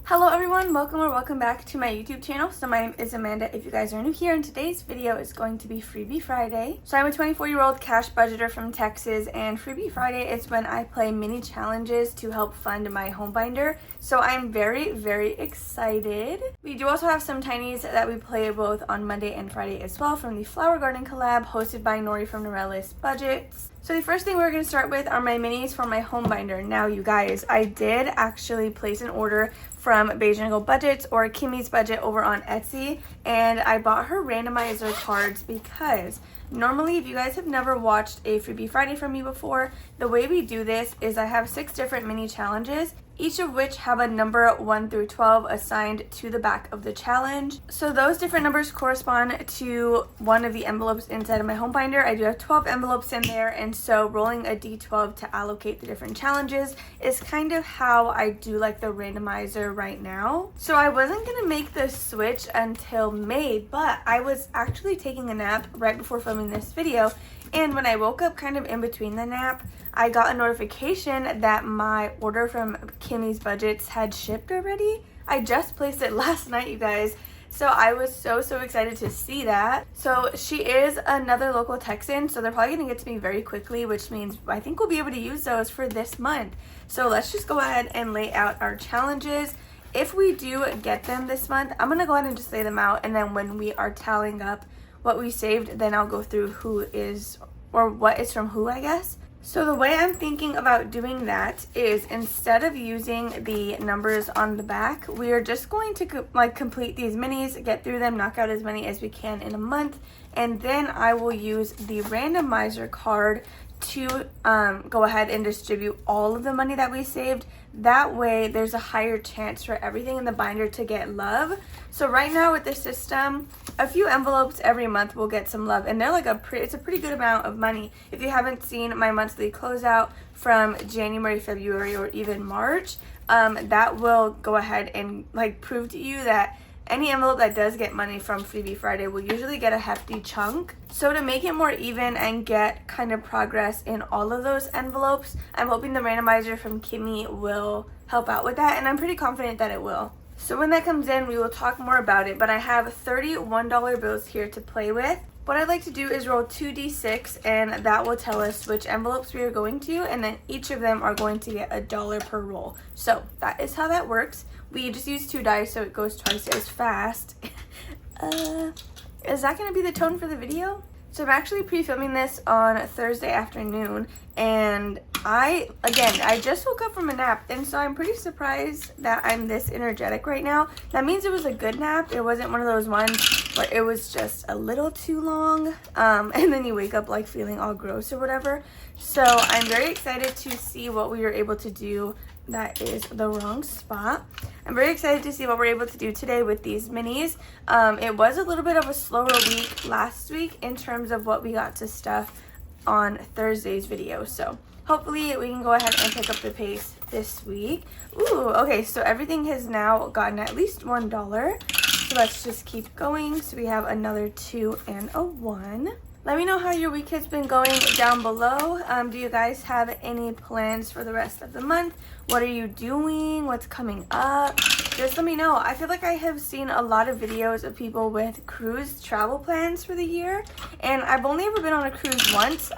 Hello everyone, welcome or welcome back to my YouTube channel. So my name is Amanda if you guys are new here, and today's video is going to be Freebie Friday. So I'm a 24-year-old cash budgeter from Texas, and Freebie Friday is when I play mini challenges to help fund my home binder. So I'm very excited. We do also have some tinies that we play both on Monday and Friday as well from the Flower Garden collab hosted by Nori from Norellis Budgets. So the first thing we're going to start with are my minis for my home binder. Now you guys, I did actually place an order from Beijing Budgets or Kimmy's Budget over on Etsy, and I bought her randomizer cards because normally, if you guys have never watched a Freebie Friday from me before, the way we do this is I have 6 different mini challenges, each of which have a number 1 through 12 assigned to the back of the challenge. So those different numbers correspond to one of the envelopes inside of my home binder. I do have 12 envelopes in there, and so rolling a d12 to allocate the different challenges is kind of how I do like the randomizer right now. So I wasn't gonna make the switch until May, but I was actually taking a nap right before filming this video, and when I woke up kind of in between the nap, I got a notification that my order from Kimmy's Budgets had shipped already. I just placed it last night, you guys. So I was so excited to see that. So she is another local Texan, so they're probably gonna get to me very quickly, which means I think we'll be able to use those for this month. So let's just go ahead and lay out our challenges. If we do get them this month, I'm gonna go ahead and just lay them out, and then when we are tallying up what we saved, then I'll go through who is, or what is from who, I guess. So the way I'm thinking about doing that is, instead of using the numbers on the back, we are just going to complete these minis, get through them, knock out as many as we can in a month, and then I will use the randomizer card to go ahead and distribute all of the money that we saved. That way there's a higher chance for everything in the binder to get love. So right now with this system, a few envelopes every month will get some love, and they're like it's a pretty good amount of money. If you haven't seen my monthly closeout from January, February, or even March, that will go ahead and prove to you that any envelope that does get money from Freebie Friday will usually get a hefty chunk. So to make it more even and get kind of progress in all of those envelopes, I'm hoping the randomizer from Kimmy will help out with that, and I'm pretty confident that it will. So when that comes in, we will talk more about it, but I have $31 bills here to play with. What I'd like to do is roll 2d6, and that will tell us which envelopes we are going to, and then each of them are going to get $1 per roll. So that is how that works. We just use 2 dice, so it goes twice as fast. Is that going to be the tone for the video? So I'm actually pre-filming this on Thursday afternoon, and I just woke up from a nap, and so I'm pretty surprised that I'm this energetic right now. That means it was a good nap. It wasn't one of those ones where it was just a little too long, and then you wake up feeling all gross or whatever. So I'm very excited to see what we were able to do. That is the wrong spot. I'm very excited to see what we're able to do today with these minis. It was a little bit of a slower week last week in terms of what we got to stuff on Thursday's video. So hopefully we can go ahead and pick up the pace this week. Ooh, okay, so everything has now gotten at least $1. So let's just keep going. So we have another 2 and a 1. Let me know how your week has been going down below. Do you guys have any plans for the rest of the month? What are you doing? What's coming up? Just let me know. I feel like I have seen a lot of videos of people with cruise travel plans for the year, and I've only ever been on a cruise once.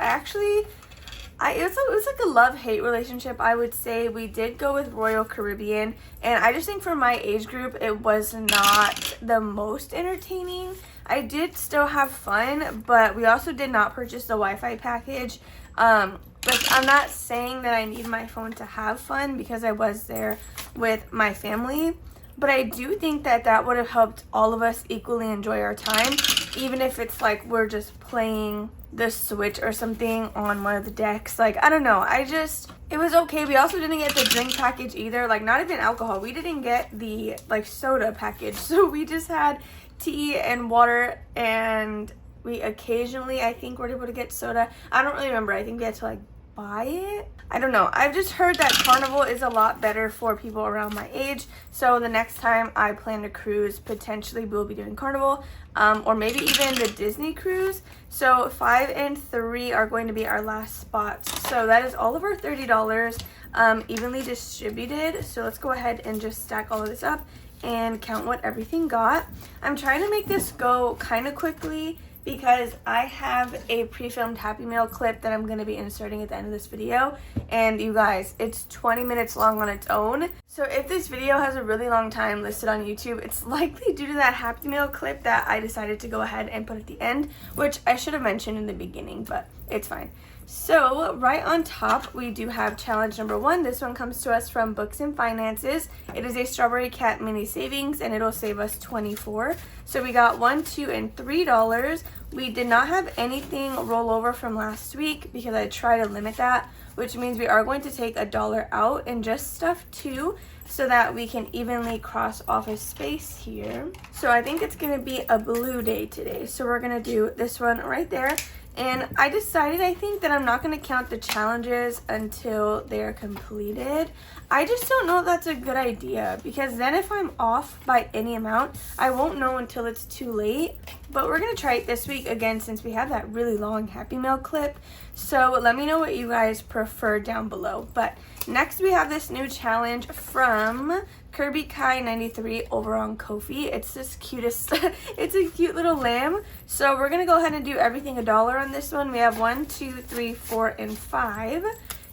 It was like a love-hate relationship, I would say. We did go with Royal Caribbean, and I just think for my age group, it was not the most entertaining. I did still have fun, but we also did not purchase the Wi-Fi package. But I'm not saying that I need my phone to have fun because I was there with my family. But I do think that that would have helped all of us equally enjoy our time, even if it's we're just playing the Switch or something on one of the decks. I don't know. It was okay. We also didn't get the drink package either. Not even alcohol. We didn't get the soda package. So we just had tea and water, and we occasionally, I think, were able to get soda. I don't really remember. I think we had to buy it. I don't know. I've just heard that Carnival is a lot better for people around my age. So the next time I plan to cruise, potentially we'll be doing Carnival, or maybe even the Disney cruise. So 5 and 3 are going to be our last spots. So that is all of our $30 evenly distributed. So let's go ahead and just stack all of this up and count what everything got. I'm trying to make this go kind of quickly because I have a pre-filmed Happy Meal clip that I'm going to be inserting at the end of this video. And you guys, it's 20 minutes long on its own. So if this video has a really long time listed on YouTube, it's likely due to that Happy Meal clip that I decided to go ahead and put at the end, which I should have mentioned in the beginning, but it's fine. So right on top, we do have challenge number 1. This one comes to us from Books and Finances. It is a Strawberry Cat mini savings, and it'll save us $24. So we got $1, $2, and $3. We did not have anything roll over from last week because I try to limit that, which means we are going to take $1 out and just stuff 2 so that we can evenly cross off a space here. So I think it's going to be a blue day today. So we're going to do this one right there. And I decided, I think, that I'm not going to count the challenges until they're completed. I just don't know if that's a good idea, because then if I'm off by any amount, I won't know until it's too late. But we're going to try it this week again since we have that really long Happy Meal clip. So let me know what you guys prefer down below. But next we have this new challenge from Kirby Kai 93 over on Ko-fi. It's this cutest, it's a cute little lamb. So we're going to go ahead and do everything $1 on this one. We have 1, 2, 3, 4, and 5.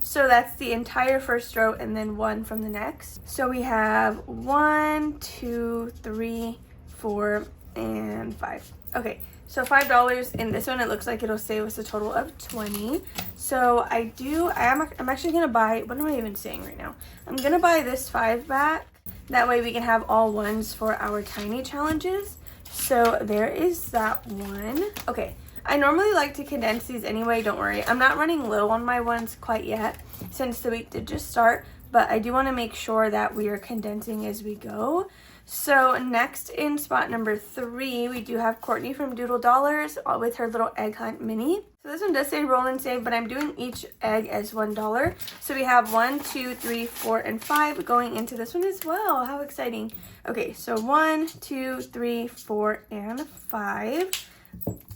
So that's the entire first row and then 1 from the next. So we have 1, 2, 3, 4, and 5. Okay, so $5 in this one. It looks like it'll save us a total of $20. So I'm actually gonna buy, what am I even saying right now? I'm gonna buy this 5 back. That way we can have all 1s for our tiny challenges. So there is that one. Okay, I normally like to condense these anyway, don't worry. I'm not running low on my 1s quite yet since the week did just start, but I do want to make sure that we are condensing as we go. So next in spot number 3, we do have Courtney from Doodle Dollars with her little egg hunt mini. So this one does say roll and save, but I'm doing each egg as $1. So we have 1, 2, 3, 4, and 5 going into this one as well. How exciting. Okay, so 1, 2, 3, 4, and 5.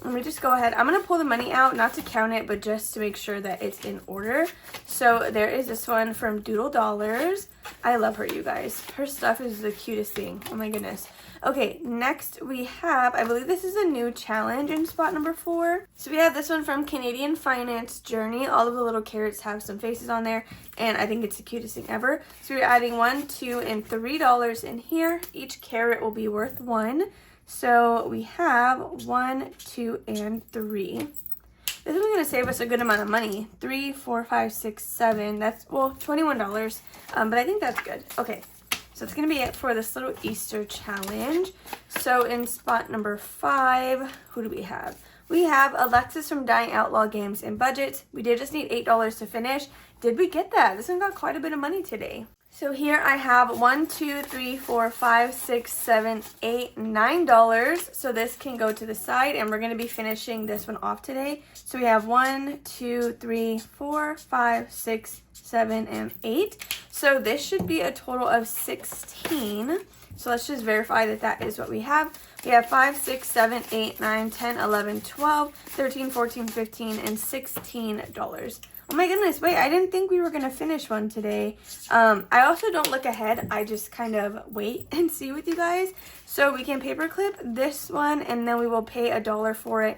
Let me just go ahead. I'm going to pull the money out, not to count it, but just to make sure that it's in order. So there is this one from Doodle Dollars. I love her, you guys. Her stuff is the cutest thing. Oh my goodness. Okay, next we have, I believe this is a new challenge in spot number 4. So we have this one from Canadian Finance Journey. All of the little carrots have some faces on there, and I think it's the cutest thing ever. So we're adding 1, 2, and $3 in here. Each carrot will be worth 1. So we have 1, 2, and 3. This is going to save us a good amount of money. 3, 4, 5, 6, 7. That's, well, $21. But I think that's good. Okay, so it's going to be it for this little Easter challenge. So in spot number 5, who do we have? We have Alexis from Dying Outlaw Games and Budgets. We did just need $8 to finish. Did we get that? This one got quite a bit of money today. So here I have 1, 2, 3, 4, 5, 6, 7, 8, $9. So this can go to the side, and we're going to be finishing this one off today. So we have 1, 2, 3, 4, 5, 6, 7, and 8. So this should be a total of 16. So let's just verify that that is what we have. We have 5, 6, 7, 8, 9, 10, 11, 12, 13, 14, 15, and $16. Oh my goodness, wait, I didn't think we were going to finish one today. I also don't look ahead. I just kind of wait and see with you guys. So we can paperclip this one, and then we will pay $1 for it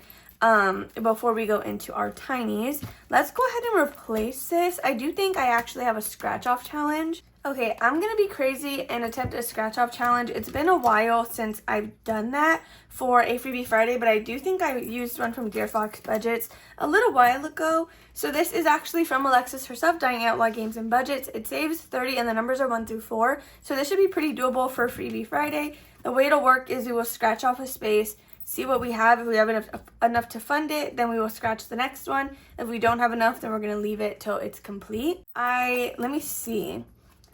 before we go into our tinies. Let's go ahead and replace this. I do think I actually have a scratch-off challenge. Okay, I'm going to be crazy and attempt a scratch-off challenge. It's been a while since I've done that for a Freebie Friday, but I do think I used one from Dear Fox Budgets a little while ago. So this is actually from Alexis herself, Dying Outlaw Games and Budgets. It saves 30 and the numbers are 1 through 4. So this should be pretty doable for Freebie Friday. The way it'll work is we will scratch off a space, see what we have. If we have enough to fund it, then we will scratch the next one. If we don't have enough, then we're going to leave it till it's complete. Let me see.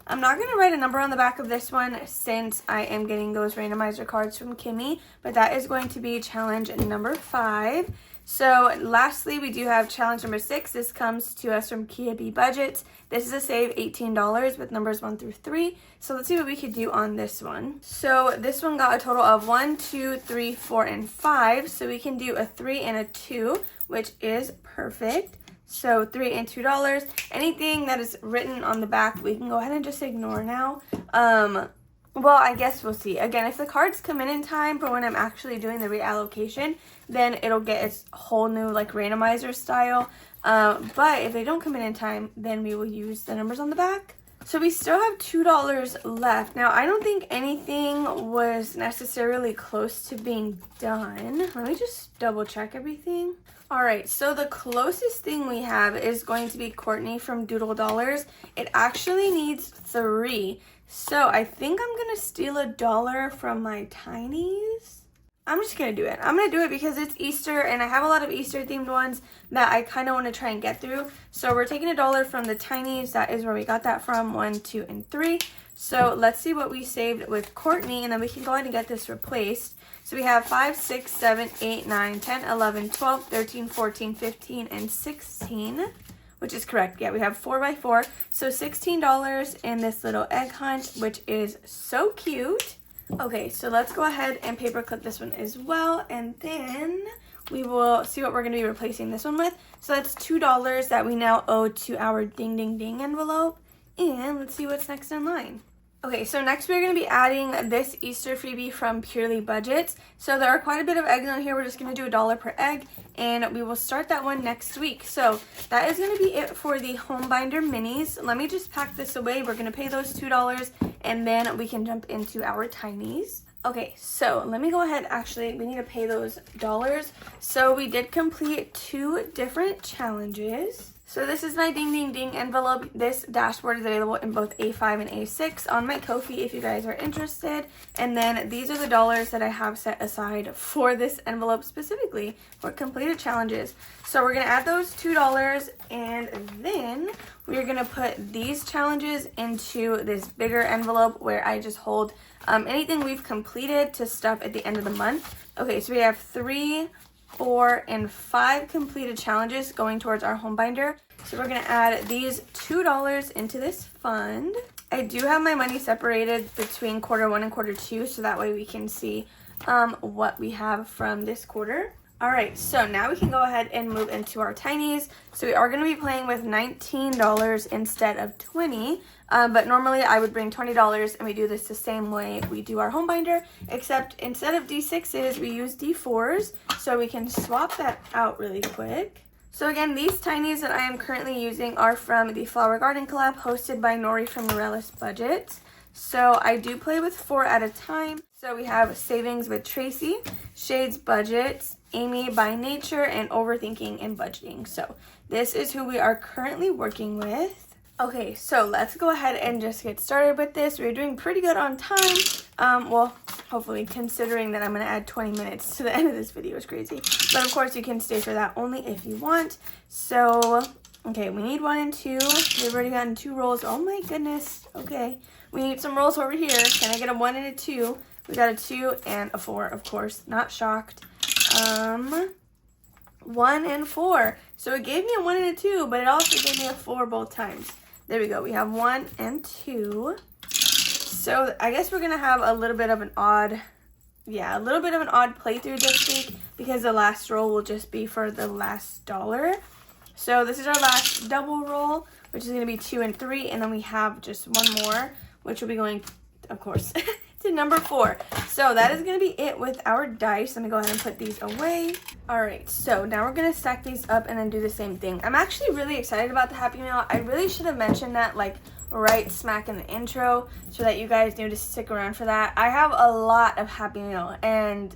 I'm not going to write a number on the back of this one since I am getting those randomizer cards from Kimmy, but that is going to be challenge number 5. So lastly, we do have challenge number 6. This comes to us from Kia B Budgets. This is a save $18 with numbers 1 through 3. So let's see what we could do on this one. So this one got a total of 1, 2, 3, 4, and 5. So we can do a 3 and a 2, which is perfect. So $3 and $2. Anything that is written on the back, we can go ahead and just ignore now. Well, I guess we'll see. Again, if the cards come in time for when I'm actually doing the reallocation, then it'll get its whole new like randomizer style. But if they don't come in time, then we will use the numbers on the back. So we still have $2 left. Now, I don't think anything was necessarily close to being done. Let me just double check everything. All right, so the closest thing we have is going to be Courtney from Doodle Dollars. It actually needs 3. So I think I'm going to steal $1 from my Tinies. I'm just going to do it. I'm going to do it because it's Easter and I have a lot of Easter themed ones that I kind of want to try and get through. So we're taking $1 from the Tinies. That is where we got that from, 1, 2, and 3. So let's see what we saved with Courtney and then we can go ahead and get this replaced. So we have 5, 6, 7, 8, 9, 10, 11, 12, 13, 14, 15, and 16. Which is correct. Yeah, we have 4 by 4. So $16 in this little egg hunt, which is so cute. Okay, so let's go ahead and paperclip this one as well. And then we will see what we're going to be replacing this one with. So that's $2 that we now owe to our ding ding ding envelope. And let's see what's next in line. Okay, so next we're going to be adding this Easter freebie from Purely Budgets. So there are quite a bit of eggs on here. We're just going to do $1 per egg, and we will start that one next week. So that is going to be it for the home binder minis. Let me just pack this away. We're going to pay those $2, and then we can jump into our Tinies. Okay, so let me go ahead. Actually, we need to pay those dollars. So we did complete 2 different challenges. So this is my ding ding ding envelope. This dashboard is available in both A5 and A6 on my Ko-fi if you guys are interested. And then these are the dollars that I have set aside for this envelope specifically for completed challenges. So we're going to add those $2 and then we're going to put these challenges into this bigger envelope where I just hold anything we've completed to stuff at the end of the month. Okay, so we have 3, 4, and 5 completed challenges going towards our home binder. So we're going to add these $2 into this fund. I do have my money separated between quarter 1 and quarter 2, so that way we can see what we have from this quarter. All right, so now we can go ahead and move into our Tinies. So we are going to be playing with $19 instead of $20, but normally I would bring $20 and we do this the same way we do our home binder, except instead of D6s, we use D4s, so we can swap that out really quick. So again, these Tinies that I am currently using are from the Flower Garden collab hosted by Nori from Morellis Budgets. So I do play with 4 at a time. So we have Savings with Tracy, Shades Budgets, Amy by Nature, and Overthinking and Budgeting. So this is who we are currently working with. Okay, so let's go ahead and just get started with this. We're doing pretty good on time. Well, hopefully, considering that I'm going to add 20 minutes to the end of this video is crazy. But of course, you can stay for that only if you want. So, okay, we need 1 and 2. We've already gotten 2 rolls. Oh my goodness. Okay, we need some rolls over here. Can I get a 1 and a 2? We got a 2 and a 4, of course. Not shocked. 1 and 4. So it gave me a 1 and a 2, but it also gave me a 4 both times. There we go. We have 1 and 2. So I guess we're going to have a little bit of an odd playthrough this week because the last roll will just be for the last $1. So this is our last double roll, which is going to be 2 and 3. And then we have just 1 more, which will be going, of course, to number 4. So that is going to be it with our dice. Let me go ahead and put these away. All right, so now we're going to stack these up and then do the same thing. I'm actually really excited about the Happy Meal. I really should have mentioned that like right smack in the intro so that you guys knew to stick around for that. I have a lot of Happy Meal and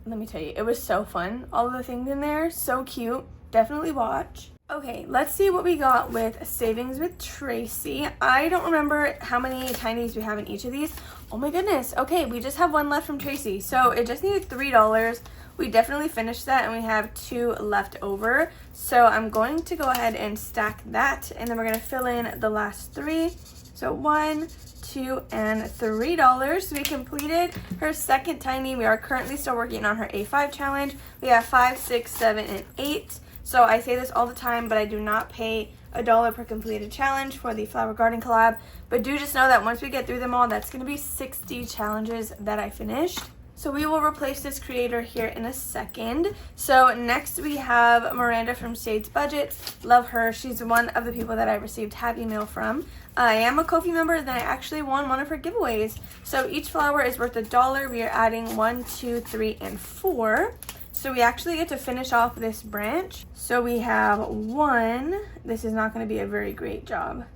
let me tell you, it was so fun. All of the things in there, so cute. Definitely watch. Okay, let's see what we got with Savings with Tracy. I don't remember how many Tinies we have in each of these. Oh my goodness. Okay, we just have 1 left from Tracy. So it just needed $3. We definitely finished that and we have 2 left over. So I'm going to go ahead and stack that and then we're going to fill in the last 3. So 1, $2, and $3. So we completed her second tiny. We are currently still working on her A5 challenge. We have 5, 6, 7, and 8. So I say this all the time, but I do not pay $1 per completed challenge for the flower garden collab. But do just know that once we get through them all, that's going to be 60 challenges that I finished. So we will replace this creator here in a second. So next we have Miranda from Shades Budget. Love her. She's one of the people that I received Happy Meal from. I am a Ko-fi member, and I actually won one of her giveaways. So each flower is worth $1. We are adding 1, 2, 3, and 4. So we actually get to finish off this branch. So we have 1. This is not going to be a very great job.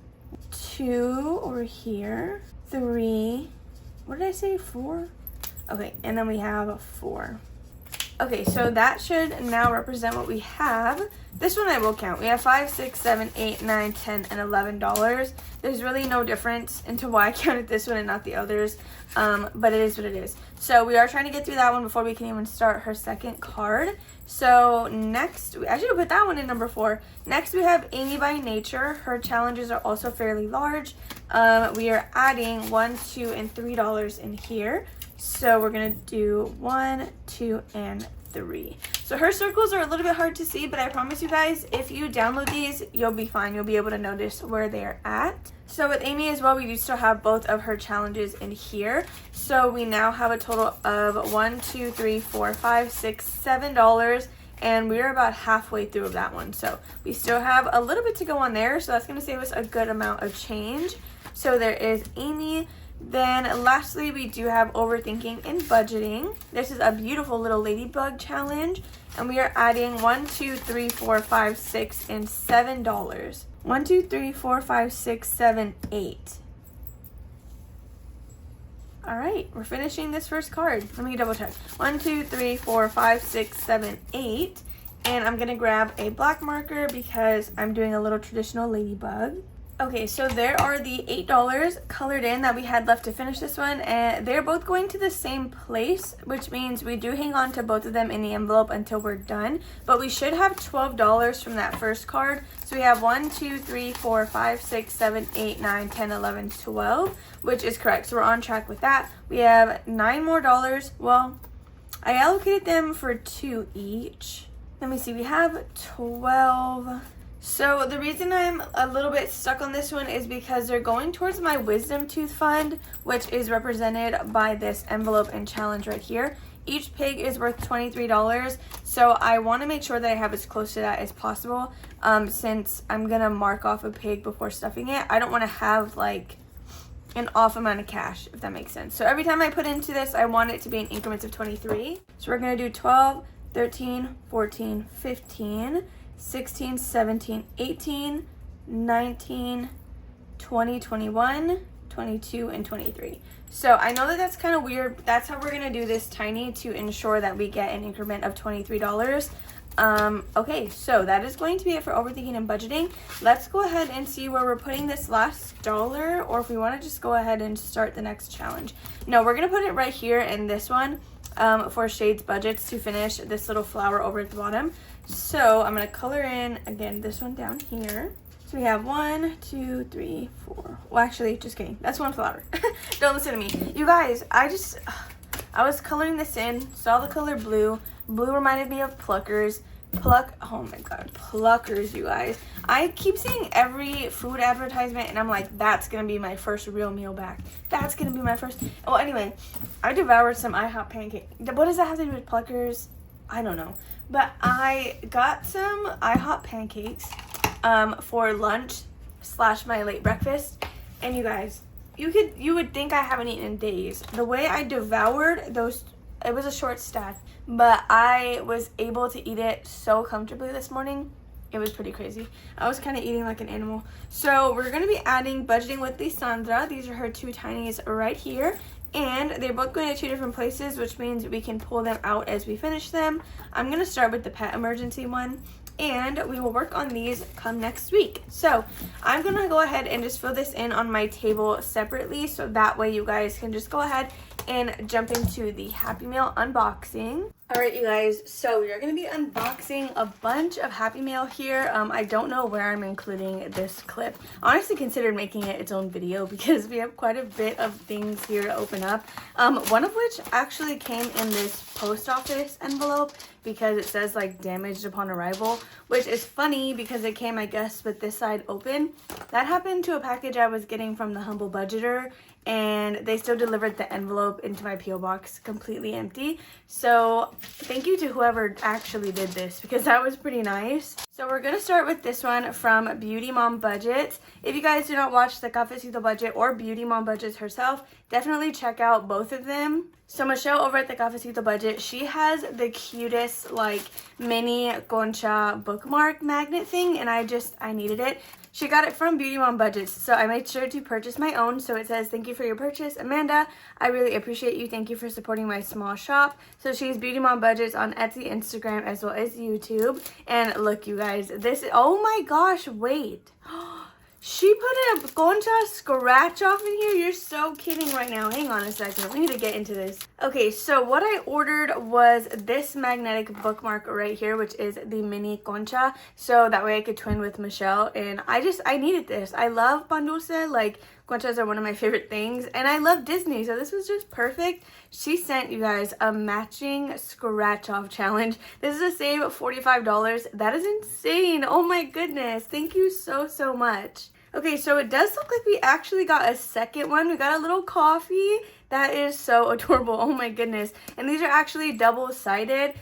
2 over here. 3. What did I say? 4? Okay, and then we have 4. Okay, so that should now represent what we have. This one I will count. We have 5, 6, 7, 8, 9, 10, and $11. There's really no difference into why I counted this one and not the others, but it is what it is. So we are trying to get through that one before we can even start her second card. So next, I should have put that one in number 4. Next we have Amy by Nature. Her challenges are also fairly large. We are adding $1, $2, and $3 in here. So we're going to do 1, 2, and 3. So her circles are a little bit hard to see, but I promise you guys, if you download these, you'll be fine. You'll be able to notice where they're at. So with Amy as well, we do still have both of her challenges in here. So we now have a total of 1, 2, 3, 4, 5, 6, $7. And we're about halfway through of that one. So we still have a little bit to go on there. So that's going to save us a good amount of change. So there is Amy. Then lastly, we do have Overthinking and Budgeting. This is a beautiful little ladybug challenge, and we are adding 1, 2, 3, 4, 5, 6, and $7. 1, 2, 3, 4, 5, 6, 7, 8. All right, we're finishing this first card. Let me double check. 1, 2, 3, 4, 5, 6, 7, 8. And I'm gonna grab a black marker because I'm doing a little traditional ladybug. Okay, so there are the $8 colored in that we had left to finish this one, and they're both going to the same place, which means we do hang on to both of them in the envelope until we're done, but we should have $12 from that first card. So we have 1, 2, 3, 4, 5, 6, 7, 8, 9, 10, 11, 12, which is correct. So we're on track with that. We have $9 more. Well, I allocated them for 2 each. Let me see, we have 12. So the reason I'm a little bit stuck on this one is because they're going towards my wisdom tooth fund, which is represented by this envelope and challenge right here. Each pig is worth $23, so I want to make sure that I have as close to that as possible. Since I'm gonna mark off a pig before stuffing it, I don't want to have like an off amount of cash, if that makes sense. So every time I put into this, I want it to be in increments of 23. So we're gonna do 12, 13, 14, 15, 16, 17, 18, 19, 20, 21, 22, and 23. So I know that that's kind of weird, but that's how we're going to do this tiny to ensure that we get an increment of $23. Okay, so that is going to be it for Overthinking and Budgeting. Let's go ahead and see where we're putting this last dollar, or if we want to just go ahead and start the next challenge. No, we're going to put it right here in this one for Shades Budgets to finish this little flower over at the bottom. So I'm going to color in, again, this one down here. So we have 1, 2, 3, 4. Well, actually, just kidding. That's one flower. Don't listen to me. You guys, I was coloring this in, saw the color blue. Blue reminded me of Pluckers. Oh my god, Pluckers, you guys. I keep seeing every food advertisement, and I'm like, that's going to be my first real meal back. That's going to be my first. Well, anyway, I devoured some IHOP pancake. What does that have to do with Pluckers? I don't know. But I got some IHOP pancakes for lunch / my late breakfast. And you guys, you would think I haven't eaten in days. The way I devoured those, it was a short stack, but I was able to eat it so comfortably this morning. It was pretty crazy. I was kind of eating like an animal. So we're going to be adding Budgeting with Lysandra. These are her 2 tinies right here. And they're both going to 2 different places, which means we can pull them out as we finish them. I'm going to start with the pet emergency one, and we will work on these come next week. So I'm going to go ahead and just fill this in on my table separately, so that way you guys can just go ahead and jump into the Happy Meal unboxing. Alright, you guys, so we are going to be unboxing a bunch of Happy Mail here. I don't know where I'm including this clip. I honestly considered making it its own video because we have quite a bit of things here to open up. One of which actually came in this post office envelope because it says like damaged upon arrival, which is funny because it came, I guess, with this side open. That happened to a package I was getting from the Humble Budgeter, and they still delivered the envelope into my P.O. box completely empty. So thank you to whoever actually did this because that was pretty nice. So we're going to start with this one from Beauty Mom Budget. If you guys do not watch the Cafecito Budget or Beauty Mom Budget herself, definitely check out both of them. So Michelle over at the Cafecito Budget, she has the cutest like mini concha bookmark magnet thing, and I needed it. She got it from Beauty Mom Budgets, so I made sure to purchase my own. So it says, "Thank you for your purchase, Amanda. I really appreciate you. Thank you for supporting my small shop." So she's Beauty Mom Budgets on Etsy, Instagram, as well as YouTube. And look, you guys, this, oh my gosh, wait. She put a concha scratch off in here? You're so kidding right now. Hang on a second. We need to get into this. Okay, so what I ordered was this magnetic bookmark right here, which is the mini concha. So that way I could twin with Michelle. And I needed this. I love pan dulce. Like, conchas are one of my favorite things. And I love Disney. So this was just perfect. She sent you guys a matching scratch off challenge. This is a save of $45. That is insane. Oh my goodness. Thank you so, so much. Okay, so it does look like we actually got a second one. We got a little coffee. That is so adorable. Oh my goodness. And these are actually double-sided.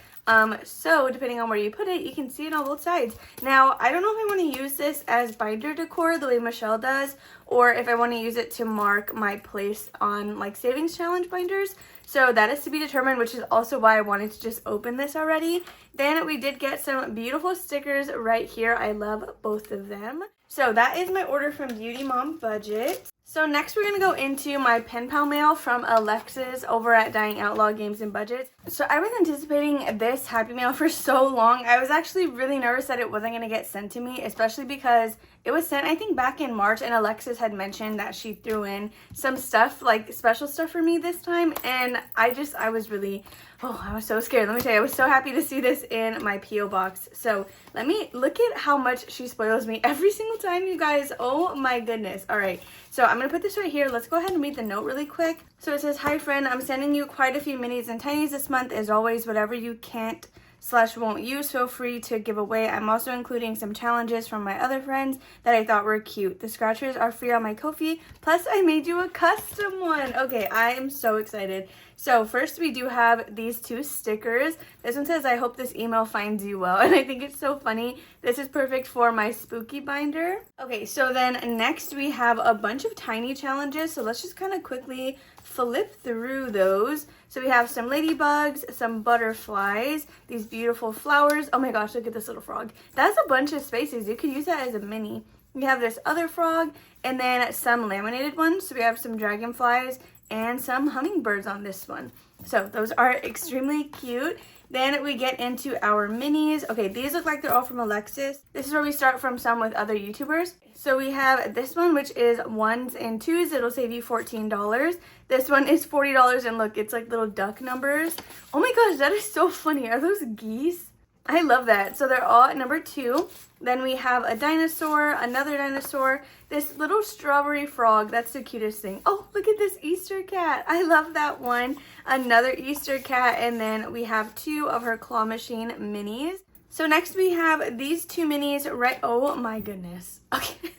So depending on where you put it, you can see it on both sides. Now, I don't know if I want to use this as binder decor the way Michelle does, or if I want to use it to mark my place on like savings challenge binders. So that is to be determined, which is also why I wanted to just open this already. Then we did get some beautiful stickers right here. I love both of them. So that is my order from Beauty Mom Budget. So next we're going to go into my pen pal mail from Alexis over at Dying Outlaw Games and Budgets. So I was anticipating this Happy Mail for so long. I was actually really nervous that it wasn't going to get sent to me, especially because it was sent, I think, back in March, and Alexis had mentioned that she threw in some stuff, like special stuff for me this time, and I was really, I was so scared. Let me tell you, I was so happy to see this in my P.O. box. So let me look at how much she spoils me every single time, you guys. Oh my goodness. All right, so I'm going to put this right here. Let's go ahead and read the note really quick. So it says, "Hi friend, I'm sending you quite a few minis and tinies this month. As always, whatever you can't / won't use, feel free to give away. I'm also including some challenges from my other friends that I thought were cute. The scratchers are free on my Ko-fi, plus I made you a custom one." Okay, I am so excited. So first we do have these two stickers. This one says, "I hope this email finds you well," and I think it's so funny. This is perfect for my spooky binder. Okay, so then next we have a bunch of tiny challenges. So let's just kind of quickly flip through those. So we have some ladybugs, some butterflies, these beautiful flowers. Oh my gosh, look at this little frog. That's a bunch of spaces. You could use that as a mini. We have this other frog, and then some laminated ones. So we have some dragonflies and some hummingbirds on this one. So those are extremely cute. Then we get into our minis. Okay, these look like they're all from Alexis. This is where we start from some with other YouTubers. So we have this one, which is 1s and 2s. It'll save you $14. This one is $40, and look, it's like little duck numbers. Oh my gosh, that is so funny. Are those geese? I love that. So they're all at number 2. Then we have a dinosaur, another dinosaur, this little strawberry frog. That's the cutest thing. Oh, look at this Easter cat. I love that one. Another Easter cat. And then we have 2 of her claw machine minis. So next we have these 2 minis right. Oh my goodness. Okay.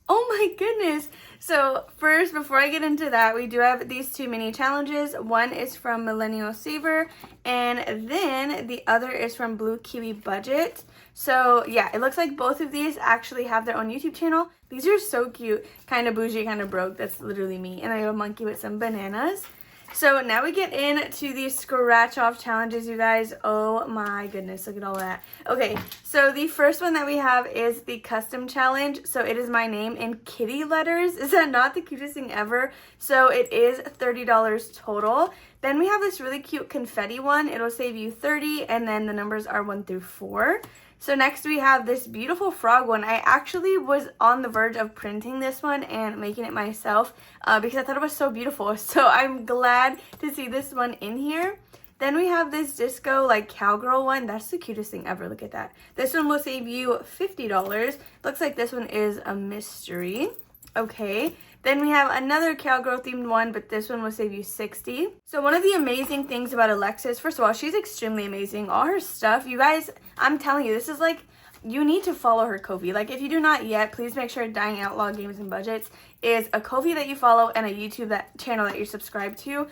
Oh my goodness. So first, before I get into that, we do have these 2 mini challenges. One is from Millennial Saver, and then the other is from Blue Kiwi Budget. So yeah, it looks like both of these actually have their own YouTube channel. These are so cute. Kind of bougie, kind of broke. That's literally me. And I have a monkey with some bananas. So now we get into these scratch off challenges, you guys. Oh my goodness, look at all that. Okay, so the first one that we have is the custom challenge. So it is my name in kitty letters. Is that not the cutest thing ever? So it is $30 total. Then we have this really cute confetti one. It'll save you $30, and then the numbers are 1 through 4. So next we have this beautiful frog one. I actually was on the verge of printing this one and making it myself because I thought it was so beautiful. So I'm glad to see this one in here. Then we have this disco like cowgirl one. That's the cutest thing ever. Look at that. This one will save you $50. Looks like this one is a mystery. Okay. Then we have another cowgirl themed one, but this one will save you $60. So one of the amazing things about Alexis, first of all, she's extremely amazing. All her stuff, you guys, I'm telling you, this is like, you need to follow her Ko-fi. Like, if you do not yet, please make sure Dying Outlaw Games and Budgets is a Ko-fi that you follow and a YouTube channel that you're subscribed to.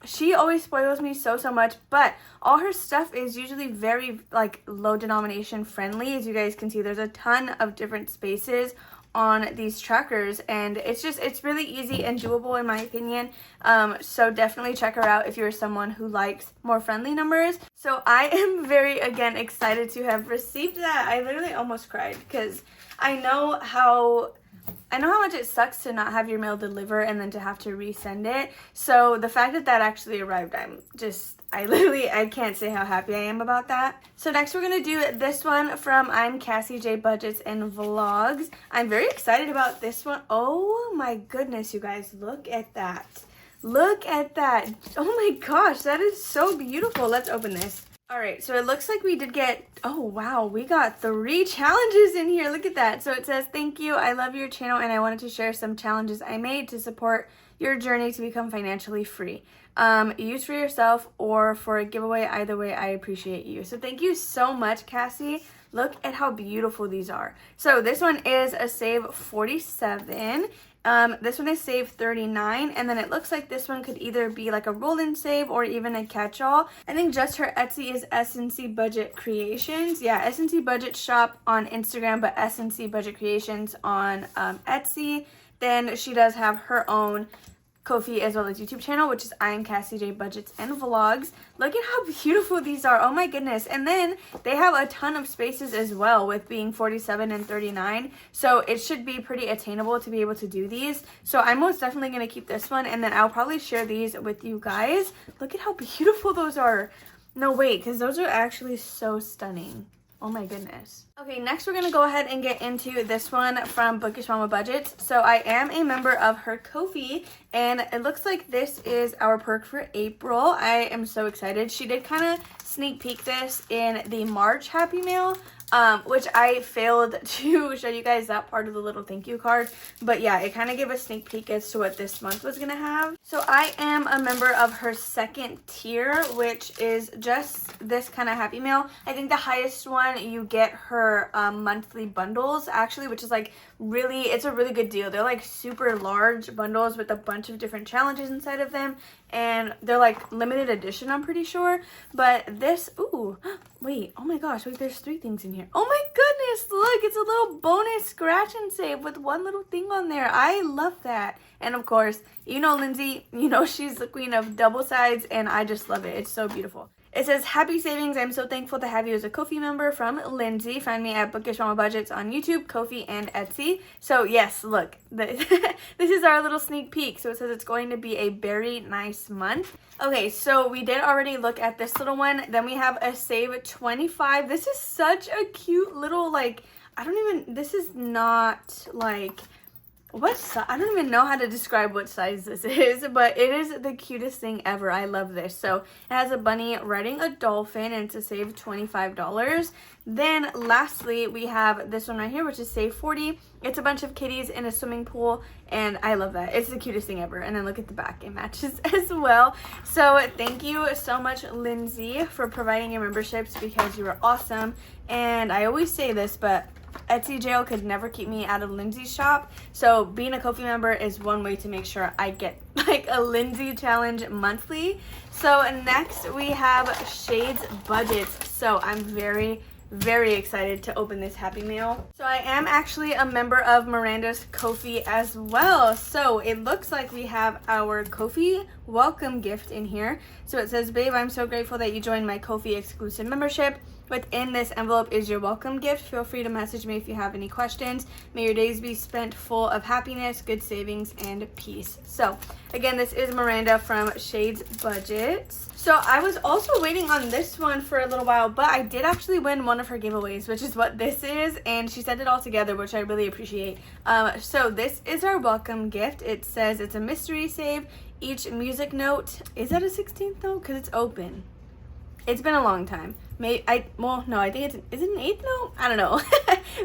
She always spoils me so much, but all her stuff is usually very like low denomination friendly. As you guys can see, there's a ton of different spaces on these trackers, and it's really easy and doable in my opinion. So definitely check her out if you're someone who likes more friendly numbers. So I am very, again, excited to have received that. I literally almost cried because I know how much it sucks to not have your mail deliver and then to have to resend it. So the fact that that actually arrived, I can't say how happy I am about that. So next we're going to do this one from I'm Cassie J Budgets and Vlogs. I'm very excited about this one. Oh my goodness, you guys, look at that. Look at that. Oh my gosh, that is so beautiful. Let's open this. All right, so it looks like we did get, oh wow, we got 3 challenges in here. Look at that. So it says, thank you, I love your channel, and I wanted to share some challenges I made to support your journey to become financially free. Use for yourself or for a giveaway. Either way, I appreciate you. So thank you so much, Cassie. Look at how beautiful these are. So this one is a save 47. This one is save 39, and then it looks like this one could either be like a roll-in save or even a catch-all. I think just her Etsy is SNC Budget Creations. Yeah, SNC Budget Shop on Instagram, but SNC Budget Creations on Etsy. Then she does have her own Ko-fi as well as YouTube channel, which is I am Cassie J Budgets and Vlogs. Look at how beautiful these are. Oh my goodness. And then they have a ton of spaces as well, with being 47 and 39. So it should be pretty attainable to be able to do these. So I'm most definitely going to keep this one, and then I'll probably share these with you guys. Look at how beautiful those are. No, wait, because those are actually so stunning. Oh my goodness. Okay, next we're going to go ahead and get into this one from Bookish Mama Budgets. So I am a member of her Ko-fi, and it looks like this is our perk for April. I am so excited. She did kind of sneak peek this in the March Happy Mail, which I failed to show you guys that part of the little thank you card. But yeah, it kind of gave a sneak peek as to what this month was going to have. So I am a member of her second tier, which is just this kind of Happy Mail. I think the highest one, you get her monthly bundles actually, which is like it's a really good deal. They're like super large bundles with a bunch of different challenges inside of them, and they're like limited edition, I'm pretty sure. But this, ooh, wait, oh my gosh, wait, there's 3 things in here. Oh my goodness, look, it's a little bonus scratch and save with one little thing on there. I love that. And of course, you know Lindsay, you know she's the queen of double sides, and I just love it. It's so beautiful. It says, happy savings. I'm so thankful to have you as a Ko-fi member, from Lindsay. Find me at Bookish Mama Budgets on YouTube, Ko-fi, and Etsy. So yes, look, this is our little sneak peek. So it says it's going to be a very nice month. Okay, so we did already look at this little one. Then we have a save 25. This is such a cute little, like, this is not like, I don't even know how to describe what size this is, but it is the cutest thing ever. I love this. So it has a bunny riding a dolphin, and it's a save $25. Then lastly, we have this one right here, which is save 40. It's a bunch of kitties in a swimming pool, and I love that. It's the cutest thing ever. And then look at the back, it matches as well. So thank you so much, Lindsay, for providing your memberships, because you are awesome. And I always say this, but Etsy jail could never keep me out of Lindsay's shop. So being a Ko-fi member is one way to make sure I get like a Lindsay challenge monthly. So next we have Shades Budgets. So I'm very excited to open this Happy Mail. So I am actually a member of Miranda's Ko-fi as well. So it looks like we have our Ko-fi welcome gift in here. So it says, babe, I'm so grateful that you joined my Ko-fi exclusive membership. Within this envelope is your welcome gift. Feel free to message me if you have any questions. May your days be spent full of happiness, good savings, and peace. So again, this is Miranda from Shades Budgets. So I was also waiting on this one for a little while, but I did actually win one of her giveaways, which is what this is, and she sent it all together, which I really appreciate. So this is our welcome gift. It says it's a mystery save, each music note. Is that a 16th note? Because it's open. It's been a long time. I think is it an 8th note? I don't know.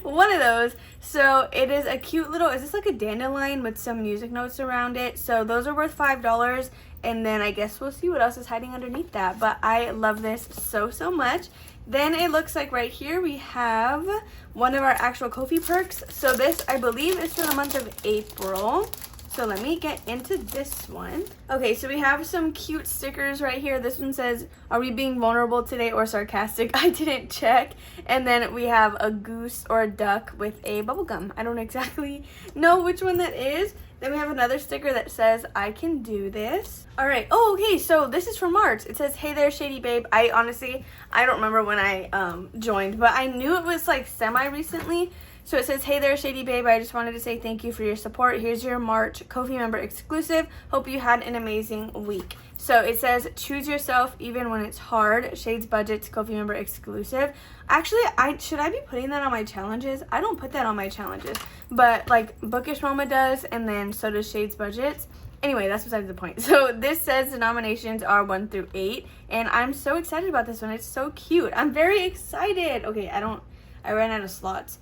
One of those. So it is a cute little, is this like a dandelion with some music notes around it? So those are worth $5. And then I guess we'll see what else is hiding underneath that. But I love this so much. Then it looks like right here we have one of our actual Ko-fi perks. So this, I believe, is for the month of April. So let me get into this one. Okay, so we have some cute stickers right here. This one says, "Are we being vulnerable today or sarcastic?" I didn't check. And then we have a goose or a duck with a bubble gum. I don't exactly know which one that is. Then we have another sticker that says, "I can do this." All right. Oh, okay. So this is from March. It says, "Hey there, Shady Babe." I honestly don't remember when I joined, but I knew it was like semi-recently. So it says, "Hey there, Shady Babe. I just wanted to say thank you for your support. Here's your March Ko-fi member exclusive. Hope you had an amazing week." So it says, "Choose yourself even when it's hard. Shades Budget's Ko-fi member exclusive." Actually, should I be putting that on my challenges? I don't put that on my challenges. But like Bookish Mama does, and then so does Shades Budgets. Anyway, that's besides the point. So this says the nominations are 1 through 8. And I'm so excited about this one. It's so cute. I'm very excited. Okay, I ran out of slots.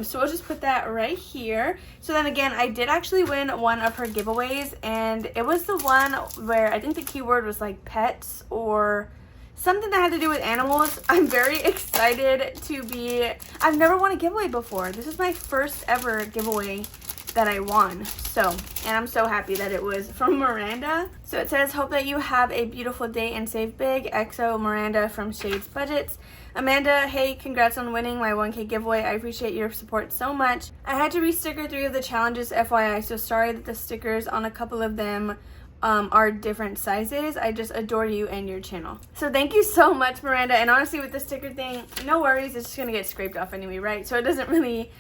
So we'll just put that right here. So then again, I did actually win one of her giveaways, and it was the one where I think the keyword was like pets or something that had to do with animals. I'm very excited I've never won a giveaway before. This is my first ever giveaway that I won. So, and I'm so happy that it was from Miranda. So it says, "Hope that you have a beautiful day and save big. XO Miranda from Shades Budgets." Amanda, hey, congrats on winning my 1K giveaway. I appreciate your support so much. I had to re-sticker 3 of the challenges, FYI, so sorry that the stickers on a couple of them are different sizes. I just adore you and your channel. So thank you so much, Miranda. And honestly, with the sticker thing, no worries. It's just gonna get scraped off anyway, right? So it doesn't really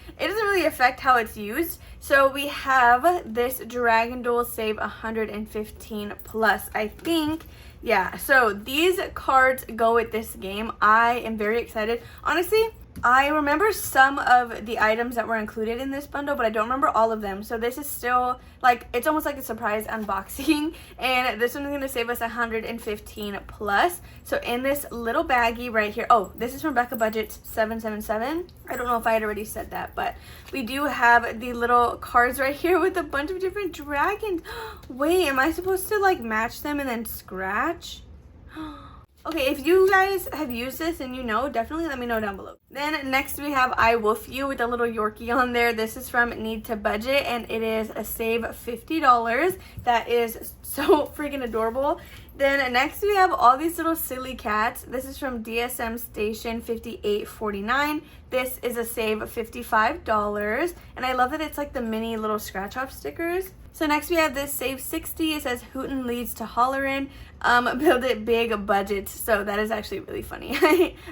affect how it's used. So we have this Dragon Duel Save 115 plus, I think. Yeah, so these cards go with this game. I am very excited. Honestly, I remember some of the items that were included in this bundle, but I don't remember all of them. So this is still, like, it's almost like a surprise unboxing. And this one is going to save us 115 plus. So in this little baggie right here, oh, this is from Becca Budget's 777. I don't know if I had already said that, but we do have the little cards right here with a bunch of different dragons. Wait, am I supposed to, like, match them and then scratch? Okay, if you guys have used this and you know, definitely let me know down below. Then next we have I Wolf You with a little Yorkie on there. This is from Need to Budget, and it is a save $50. That is so freaking adorable. Then next we have all these little silly cats. This is from DSM Station 5849. This is a save $55. And I love that it's like the mini little scratch off stickers. So next we have this save 60. It says Hootin' leads to hollerin'. Build it big budgets. So that is actually really funny.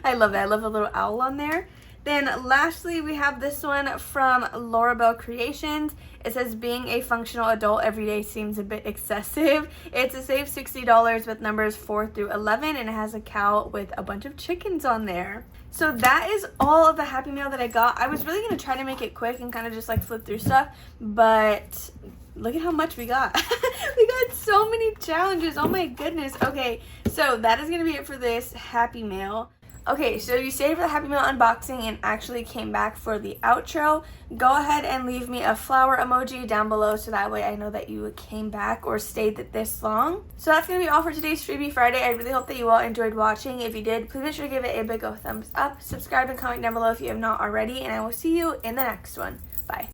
I love that. I love the little owl on there. Then lastly, we have this one from Laurabelle Creations. It says being a functional adult every day seems a bit excessive. It's a save $60 with numbers 4 through 11, and it has a cow with a bunch of chickens on there. So that is all of the Happy Mail that I got. I was really going to try to make it quick and kind of just like flip through stuff, but look at how much we got. We got so many challenges. Oh my goodness. Okay, so that is going to be it for this Happy Mail. Okay, so you stayed for the Happy Mail unboxing and actually came back for the outro. Go ahead and leave me a flower emoji down below so that way I know that you came back or stayed this long. So that's going to be all for today's Freebie Friday. I really hope that you all enjoyed watching. If you did, please make sure to give it a big old thumbs up. Subscribe and comment down below if you have not already, and I will see you in the next one. Bye.